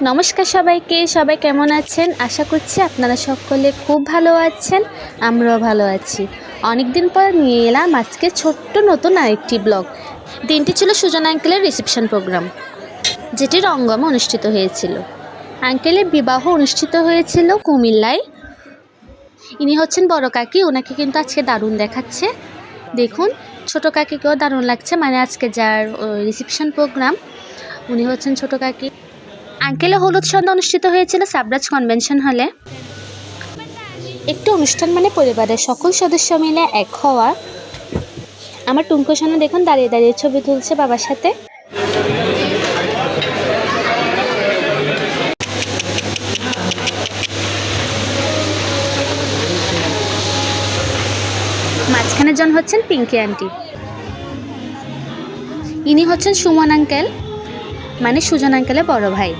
নমস্কার সবাইকে, সবাই কেমন আছেন? আশা করছি আপনারা সকলে খুব ভালো আছেন, আমরাও ভালো আছি। অনেক দিন পর নিয়ে এলাম আজকে ছোট্ট নতুন আরেকটি ব্লগ। দিনটি ছিল সুজন আঙ্কেলের রিসেপশন প্রোগ্রাম, যেটি রঙ্গমে অনুষ্ঠিত হয়েছিল। আঙ্কেলের বিবাহ অনুষ্ঠিত হয়েছিল কুমিল্লায়। ইনি হচ্ছেন বড় কাকি, ওনাকে কিন্তু আজকে দারুণ দেখাচ্ছে। দেখুন, ছোট কাকিকেও দারুণ লাগছে, মানে আজকে যার রিসেপশন প্রোগ্রাম উনি হচ্ছেন ছোট কাকি। আঙ্কেলের হলুদ সন্ধ্যা অনুষ্ঠিত হয়েছিল সাবরাজ কনভেনশন হলে। একটি অনুষ্ঠান মানে পরিবারের সকল সদস্য মিলে এক হওয়া। আমার টুঙ্কো সোনা দেখুন দাঁড়িয়ে দাঁড়িয়ে ছবি তুলছে বাবার সাথে। মাঝখানের জন হচ্ছেন পিঙ্কি আন্টি। ইনি হচ্ছেন সুমন আঙ্কেল, মানে সুজন আঙ্কেলের বড় ভাই।